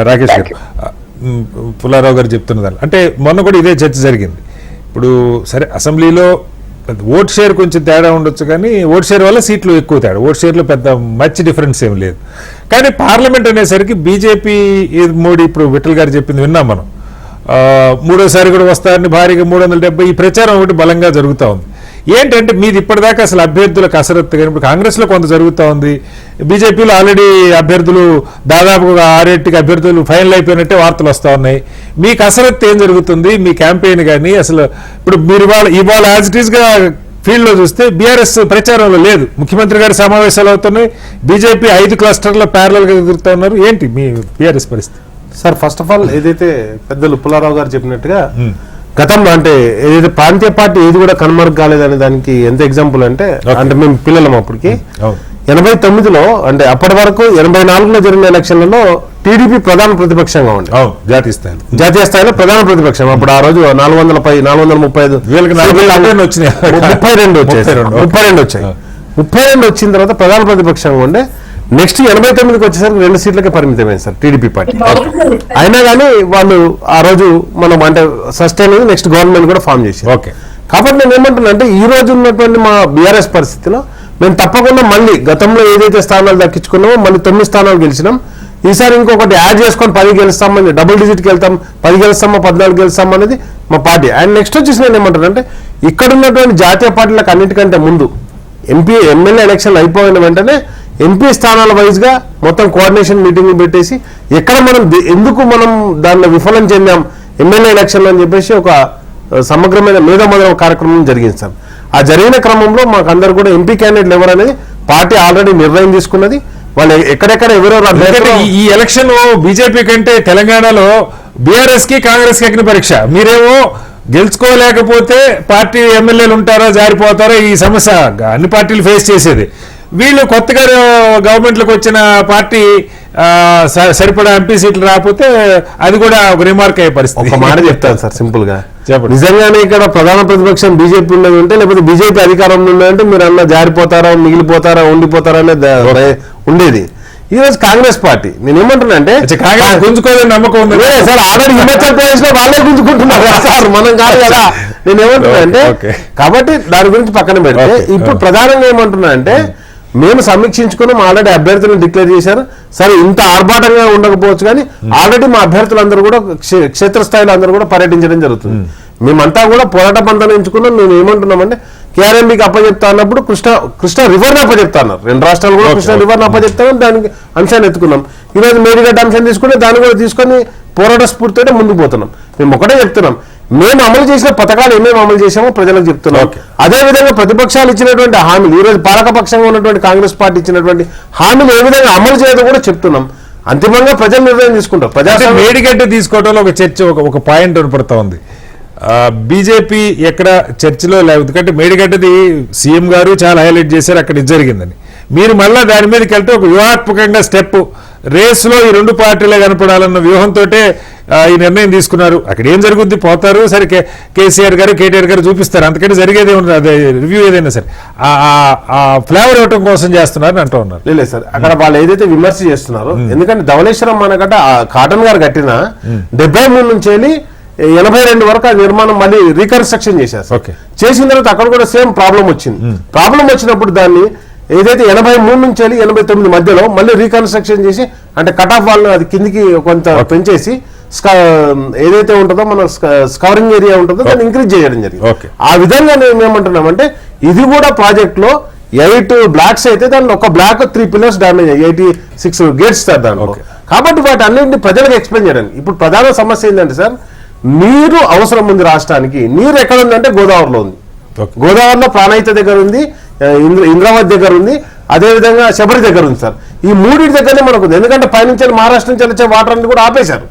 రాకేష్ గారు, పుల్లారావు గారు చెప్తున్నదాన్ని అంటే మొన్న కూడా ఇదే చర్చ జరిగింది. ఇప్పుడు సరే అసెంబ్లీలో ఓట్ షేర్ కొంచెం తేడా ఉండొచ్చు, కానీ ఓట్ షేర్ వల్ల సీట్లు ఎక్కువ తేడా, ఓట్ షేర్లో పెద్ద మచ్ డిఫరెన్స్ ఏం లేదు. కానీ పార్లమెంట్ అనేసరికి బీజేపీ మోడీ ఇప్పుడు విఠల్ గారు చెప్పింది విన్నాం మనం, మూడోసారి కూడా వస్తారని భారీగా 370 ఈ ప్రచారం ఒకటి బలంగా జరుగుతూ ఉంది. ఏంటంటే మీది ఇప్పటిదాకా అసలు అభ్యర్థుల కసరత్తు కానీ ఇప్పుడు కాంగ్రెస్లో కొంత జరుగుతూ ఉంది, బీజేపీలో ఆల్రెడీ అభ్యర్థులు దాదాపుగా 6-8 అభ్యర్థులు ఫైనల్ అయిపోయినట్టే వార్తలు వస్తూ ఉన్నాయి. మీ కసరత్తు ఏం జరుగుతుంది, మీ క్యాంపెయిన్ కానీ అసలు ఇప్పుడు మీరు ఇవాళ యాజ్ ఇట్ ఈస్గా ఫీల్డ్లో చూస్తే బీఆర్ఎస్ ప్రచారంలో లేదు, ముఖ్యమంత్రి గారి సమావేశాలు అవుతున్నాయి, బీజేపీ 5 క్లస్టర్లో ప్యారలల్గా ఎదుగుతూ ఉన్నారు. ఏంటి మీ బీఆర్ఎస్ పరిస్థితి? సార్ ఫస్ట్ ఆఫ్ ఆల్ ఏదైతే పెద్దలు పుల్లారావు గారు చెప్పినట్టుగా గతంలో అంటే ఏదైతే ప్రాంతీయ పార్టీ ఏది కూడా కనుమరుగు కాలేదనే దానికి ఎంత ఎగ్జాంపుల్ అంటే మేము పిల్లలం అప్పటికి 89లో అంటే అప్పటి వరకు 84లో జరిగిన ఎలక్షన్లలో టీడీపీ ప్రధాన ప్రతిపక్షంగా ఉంది, జాతీయ స్థాయిలో ప్రధాన ప్రతిపక్షం. అప్పుడు ఆ రోజు 432 వచ్చాయి. 32 వచ్చిన తర్వాత ప్రధాన ప్రతిపక్షంగా ఉండే. నెక్స్ట్ 89కి వచ్చేసరికి 2 సీట్లకే పరిమితమైంది సార్ టీడీపీ పార్టీ. అయినా కానీ వాళ్ళు ఆ రోజు మనం అంటే సస్టైన్ అయ్యి నెక్స్ట్ గవర్నమెంట్ కూడా ఫామ్ చేశారు. కాబట్టి నేను ఏమంటున్నా అంటే ఈ రోజు ఉన్నటువంటి మా బీఆర్ఎస్ పరిస్థితిలో మేము తప్పకుండా మళ్ళీ గతంలో ఏదైతే స్థానాలు దక్కించుకున్నామో మళ్ళీ 9 స్థానాలు గెలిచినాం. ఈసారి ఇంకొకటి యాడ్ చేసుకొని 10 గెలుస్తామని, డబుల్ డిజిట్కి వెళ్తాం, 10 గెలుస్తామా 14 గెలుస్తాం అనేది మా పార్టీ. అండ్ నెక్స్ట్ వచ్చేసి నేను ఏమంటాను అంటే ఇక్కడ ఉన్నటువంటి జాతీయ పార్టీలకు అన్నిటికంటే ముందు ఎమ్మెల్యే ఎలక్షన్లు అయిపోయిన వెంటనే ఎంపీ స్థానాల వైజ్గా మొత్తం కోఆర్డినేషన్ మీటింగ్లు పెట్టేసి ఎక్కడ మనం ఎందుకు మనం దానిలో విఫలం చెందాం ఎమ్మెల్యే ఎలక్షన్లు అని చెప్పేసి ఒక సమగ్రమైన మేధోమథనం కార్యక్రమం జరిగింది సార్. ఆ జరిగిన క్రమంలో మాకు అందరు కూడా ఎంపీ క్యాండిడేట్లు ఎవరు అనేది పార్టీ ఆల్రెడీ నిర్ణయం తీసుకున్నది. వాళ్ళు ఎక్కడెక్కడ ఎవరెవరు ఈ ఎలక్షన్ బీజేపీ కంటే తెలంగాణలో బీఆర్ఎస్ కి కాంగ్రెస్ కి అగ్ని పరీక్ష. మీరేమో గెలుచుకోలేకపోతే పార్టీ ఎమ్మెల్యేలు ఉంటారో జారిపోతారో ఈ సమస్య అన్ని పార్టీలు ఫేస్ చేసేది. వీళ్ళు కొత్తగా గవర్నమెంట్లోకి వచ్చిన పార్టీ సరిపడా ఎంపీ సీట్లు రాకపోతే అది కూడా ఒక రిమార్క్ అయ్యే పరిస్థితి. ఒక మాట చెప్తాను సార్ సింపుల్ గా, నిజంగానే ఇక్కడ ప్రధాన ప్రతిపక్షం బీజేపీ ఉన్నది ఉంటే లేకపోతే బీజేపీ అధికారంలో ఉన్నదంటే మీరు అన్న జారిపోతారా మిగిలిపోతారా ఉండిపోతారా అనేది ఉండేది. ఈ రోజు కాంగ్రెస్ పార్టీ నేను ఏమంటున్నా అంటే గుంజుకోవాలని నమ్మకం ఉంది సార్. ఆల్రెడీ హిమాచల్ ప్రదేశ్ లో వాళ్ళే గుంజుకుంటున్నారు సార్, మనం కాదు కదా. నేను ఏమంటున్నా అంటే కాబట్టి దాని గురించి పక్కన పెడితే ఇప్పుడు ప్రధానంగా ఏమంటున్నా అంటే మేము సమీక్షించుకున్నాం, ఆల్రెడీ అభ్యర్థులను డిక్లేర్ చేశారు. సరే ఇంత ఆర్భాటంగా ఉండకపోవచ్చు కానీ ఆల్రెడీ మా అభ్యర్థులందరూ కూడా క్షేత్రస్థాయిలో అందరూ కూడా పర్యటించడం జరుగుతుంది. మేమంతా కూడా పోరాట పంతాన్ని ఎంచుకున్నాం. మేము ఏమంటున్నామంటే కేఆర్ఎంబీకి అప్పచెప్తా అన్నప్పుడు కృష్ణ రివర్ని అప్పచెప్తా అన్నారు. 2 రాష్ట్రాలు కూడా కృష్ణ రివర్ని అప్పచెప్తామని దానికి అంశాన్ని ఎత్తుకున్నాం. ఈరోజు మేడిగడ్డ అంశాన్ని తీసుకుని దాన్ని కూడా తీసుకొని పోరాట స్ఫూర్తితో ముందుకు పోతున్నాం. మేము ఒకటే చెప్తున్నాం, మేము అమలు చేసిన పథకాలు ఏమేమి అమలు చేసామో ప్రజలకు చెప్తున్నాం. అదేవిధంగా ప్రతిపక్షాలు ఇచ్చినటువంటి హామీలు, ఈ రోజు పాలకపక్షంగా ఉన్నటువంటి కాంగ్రెస్ పార్టీ ఇచ్చినటువంటి హామీలు ఏ విధంగా అమలు చేయడం కూడా చెప్తున్నాం. అంతిమంగా ప్రజలు నిర్ణయం తీసుకుంటారు. మేడిగడ్డ తీసుకోవడంలో ఒక చర్చ ఒక పాయింట్ ఏర్పడుతూ ఉంది. బీజేపీ ఎక్కడ చర్చలో లేదు, ఎందుకంటే మేడిగడ్డది సీఎం గారు చాలా హైలైట్ చేశారు అక్కడ ఇది జరిగిందని. మీరు మళ్ళీ దాని మీదకి వెళ్తే ఒక వ్యూహాత్మకంగా స్టెప్ రేసులో ఈ 2 పార్టీలే కనపడాలన్న వ్యూహంతో ఈ నిర్ణయం తీసుకున్నారు. అక్కడ ఏం జరుగుద్ది పోతారు, సరే కేసీఆర్ గారు కేటీఆర్ గారు చూపిస్తారు, అంతకంటే జరిగేది ఉండదు. అదే రివ్యూ ఏదైనా సరే ఆ ఫ్లేవర్ ఇవ్వటం కోసం చేస్తున్నారని అంటూ ఉన్నారు. లేదు సార్, అక్కడ వాళ్ళు ఏదైతే విమర్శ చేస్తున్నారో, ఎందుకంటే ధవళేశ్వరం మనకట కాటన్ గారు కట్టిన 73 నుంచి వెళ్ళి 82 వరకు ఆ నిర్మాణం మళ్ళీ రీకన్స్ట్రక్షన్ చేశారు. చేసిన తర్వాత అక్కడ కూడా సేమ్ ప్రాబ్లం వచ్చింది. ప్రాబ్లం వచ్చినప్పుడు దాన్ని ఏదైతే 83 నుంచి వెళ్ళి 89 మధ్యలో మళ్ళీ రీకన్స్ట్రక్షన్ చేసి అంటే కట్ ఆఫ్ వాళ్ళు అది కిందికి కొంత పెంచేసి ఏదైతే ఉంటుందో మన స్కవరింగ్ ఏరియా ఉంటుందో దాన్ని ఇంక్రీజ్ చేయడం జరిగింది. ఆ విధంగా మేము ఏమంటున్నామంటే ఇది కూడా ప్రాజెక్ట్ లో 8 బ్లాక్స్ అయితే దాంట్లో ఒక block 3 pillars damage 86 gates sir దాంట్లో. కాబట్టి వాటి అన్నింటినీ ప్రజలకు ఎక్స్ప్లెయిన్ చేయడానికి ఇప్పుడు ప్రధాన సమస్య ఏంటంటే సార్, నీరు అవసరం ఉంది రాష్ట్రానికి. నీరు ఎక్కడ ఉందంటే గోదావరిలో ఉంది. గోదావరిలో ప్రాణహిత దగ్గర ఉంది, ఇంద్రావతి దగ్గర ఉంది, అదేవిధంగా శబరి దగ్గర ఉంది సార్. ఈ 3 దగ్గరనే మనకు ఉంది. ఎందుకంటే పైనుంచి మహారాష్ట్ర నుంచి వచ్చే వాటర్ అన్ని కూడా ఆపేశారు.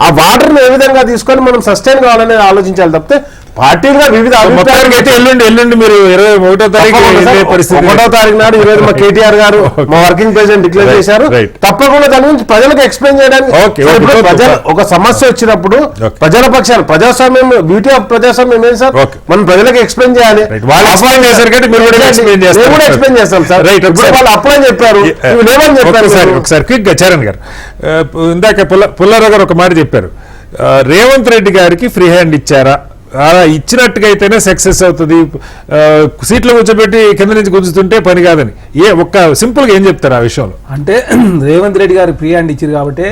ఆ వాటర్ ని ఏ విధంగా తీసుకొని మనం సస్టైన్ కావాలనేది ఆలోచించాలి తప్పితే పార్టీలుగా వివిధ మొత్తానికి అయితే ఎల్లుండి మీరు 21వ తారీఖు వెళ్ళే పరిస్థితి 1వ తారీఖు నాడు ఈరోజు మా కేటీఆర్ గారు మా వర్కింగ్ ప్రెసిడెంట్ డిక్లేర్ చేశారు. తప్పకుండా దాని గురించి ప్రజలకు ఎక్స్ప్లెయిన్ చేయడానికి ఒక సమస్య వచ్చినప్పుడు ప్రజల పక్షాలు ప్రజాస్వామ్యం బ్యూటీ ఆఫ్ ప్రజాస్వామ్యం ఏంటి సార్, మనం ప్రజలకు ఎక్స్ప్లెయిన్ చేయాలి. ఎక్స్ప్లెయిన్ చేస్తాం సార్. వాళ్ళు అప్లై చెప్పారు, ఏమని చెప్పారు ఒకసారి క్విక్ గా చరణ్ గారు ఇందాక పుల్లారావు గారు ఒక మాట చెప్పారు, రేవంత్ రెడ్డి గారికి ఫ్రీ హ్యాండ్ ఇచ్చారా, అలా ఇచ్చినట్టుగా అయితేనే సక్సెస్ అవుతుంది, సీట్లు కూర్చోబెట్టి కింద నుంచి గుంజుతుంటే పని కాదని ఒక్క సింపుల్ గా ఏం చెప్తారు ఆ విషయంలో? అంటే రేవంత్ రెడ్డి గారు ఫ్రీ హ్యాండ్ ఇచ్చారు కాబట్టి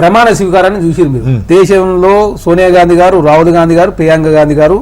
ప్రమాణ స్వీకారాన్ని చూసిరు మీరు. దేశంలో సోనియా గాంధీ గారు, రాహుల్ గాంధీ గారు, ప్రియాంక గాంధీ గారు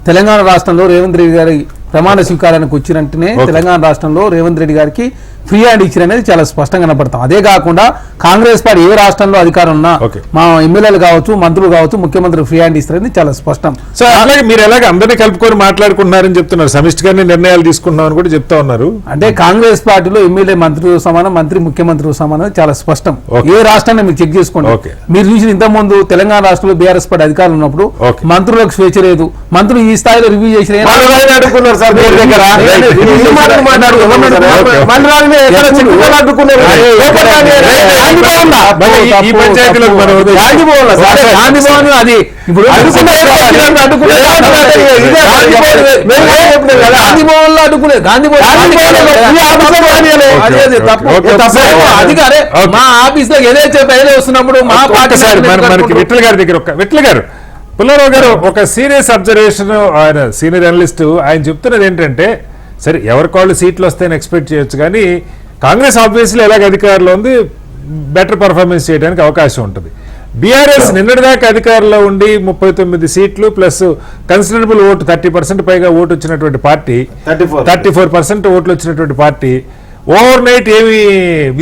తెలంగాణ రాష్ట్రంలో రేవంత్ రెడ్డి గారి ప్రమాణ స్వీకారానికి వచ్చినట్టునే తెలంగాణ రాష్ట్రంలో రేవంత్ రెడ్డి గారికి ఫ్రీ హ్యాండ్ ఇచ్చారనేది చాలా స్పష్టంగా కనపడతాం. అదే కాకుండా కాంగ్రెస్ పార్టీ ఏ రాష్ట్రంలో అధికారం ఉన్నా మా ఎమ్మెల్యేలు కావచ్చు, మంత్రులు కావచ్చు, ముఖ్యమంత్రి ఫ్రీ హ్యాండ్ ఇస్తారని చాలా స్పష్టం. సో అలాగే మీరు ఎలాగ అందరినీ కలుపుకొని మాట్లాడుకుంటున్నారని చెప్తున్నారు, సమిష్టిగానే నిర్ణయాలు తీసుకుంటున్నామని కూడా చెప్తా ఉన్నారు. అంటే కాంగ్రెస్ పార్టీలో ఎమ్మెల్యే మంత్రితో సమానం, మంత్రి ముఖ్యమంత్రితో సమానం చాలా స్పష్టం. ఏ రాష్ట్రాన్ని మీరు చెక్ చేసుకోండి. మీరు చూసిన ఇంతకుముందు తెలంగాణ రాష్ట్రంలో బీఆర్ఎస్ పార్టీ అధికారులు ఉన్నప్పుడు మంత్రులకు స్వేచ్ఛ లేదు, మంత్రులు ఈ స్థాయిలో రివ్యూ చేసిన అడుగుతున్నారు సార్ మీ దగ్గర అది ఇప్పుడు గాంధీ భవన్ లో అడ్డుకునే గాంధీ అధికారే మా ఆఫీస్ లో ఏదైతే బయలు వస్తున్నప్పుడు మా పార్టీ మనకి విఠల్ గారి దగ్గర విఠల్ గారు పుల్లారావు గారు ఒక సీరియస్ అబ్జర్వేషన్, ఆయన సీనియర్ అనలిస్ట్, ఆయన చెప్తున్నది ఏంటంటే సరే ఎవరికి వాళ్ళు సీట్లు వస్తాయని ఎక్స్పెక్ట్ చేయొచ్చు, కానీ కాంగ్రెస్ ఆబ్వియస్లీ ఎలాగ అధికారంలో ఉంది బెటర్ పర్ఫార్మెన్స్ చేయడానికి అవకాశం ఉంటుంది. బీఆర్ఎస్ నిన్నటిదాకా అధికారంలో ఉండి 39 సీట్లు ప్లస్ కన్సిడరబుల్ ఓటు 30% పైగా ఓటు వచ్చినటువంటి పార్టీ, 34% ఓట్లు వచ్చినటువంటి పార్టీ ఓవర్ నైట్ ఏమి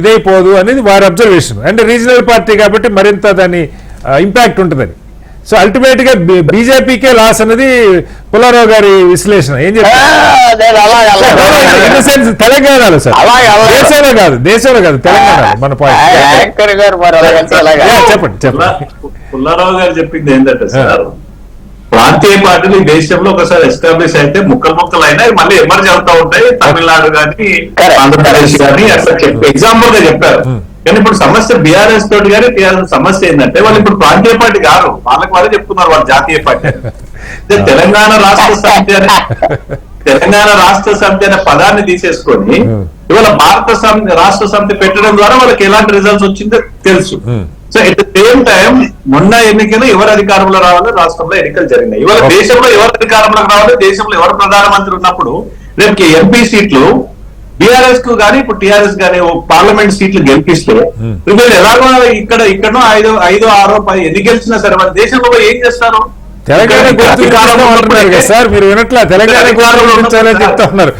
ఇదైపోదు అనేది వారి అబ్జర్వేషన్. అంటే రీజనల్ పార్టీ కాబట్టి మరింత దాని ఇంపాక్ట్ ఉంటుందని. సో అల్టిమేట్ గా బీజేపీకే లాస్ అనేది పుల్లారావు గారి విశ్లేషణ. ఏం చెప్తారు? తెలంగాణలో సార్, దేశంలో కాదు తెలంగాణలో మన పాయింట్ చెప్పండి. పుల్లారావు గారు చెప్పింది ఏంటంటే సార్, ప్రాంతీయ పార్టీలు ఈ దేశంలో ఒకసారి ఎస్టాబ్లిష్ అయితే ముక్కలు అయినా మళ్ళీ ఎమర్జ్ అవుతా ఉంటాయి. తమిళనాడు కానీ ఆంధ్రప్రదేశ్ కానీ అట్లా చెప్పి ఎగ్జాంపుల్ గా చెప్పారు. కానీ ఇప్పుడు సమస్య బీఆర్ఎస్ తోటి కానీ టీఆర్ఎస్ సమస్య ఏంటంటే వాళ్ళు ఇప్పుడు ప్రాంతీయ పార్టీ కాదు, వాళ్ళే చెప్తున్నారు వాళ్ళు జాతీయ పార్టీ. తెలంగాణ రాష్ట్ర సమితి అనే పదాన్ని తీసేసుకొని ఇవాళ భారత రాష్ట్ర సమితి పెట్టడం ద్వారా వాళ్ళకి ఎలాంటి రిజల్ట్స్ వచ్చిందో తెలుసు. So at the same time మొన్న ఎన్నికలు ఎవరు అధికారంలో రావాలో రాష్ట్రంలో ఎన్నికలు జరిగినాయి. ఇవాళ దేశంలో ఎవరు అధికారంలోకి రావాలో, దేశంలో ఎవరు ప్రధానమంత్రి ఉన్నప్పుడు రేపు ఎంపీ సీట్లు బీఆర్ఎస్ కు గానీ ఇప్పుడు టీఆర్ఎస్ గానీ పార్లమెంట్ సీట్లు గెలిపిస్తే వీళ్ళు ఎలాగో ఇక్కడనో 5, 6, 10 ఎన్ని గెలిచినా సరే మన దేశంలో ఏం చేస్తారు? తెలంగాణ సార్ మీరు వినట్లా, తెలంగాణ చెప్తా ఉన్నారు.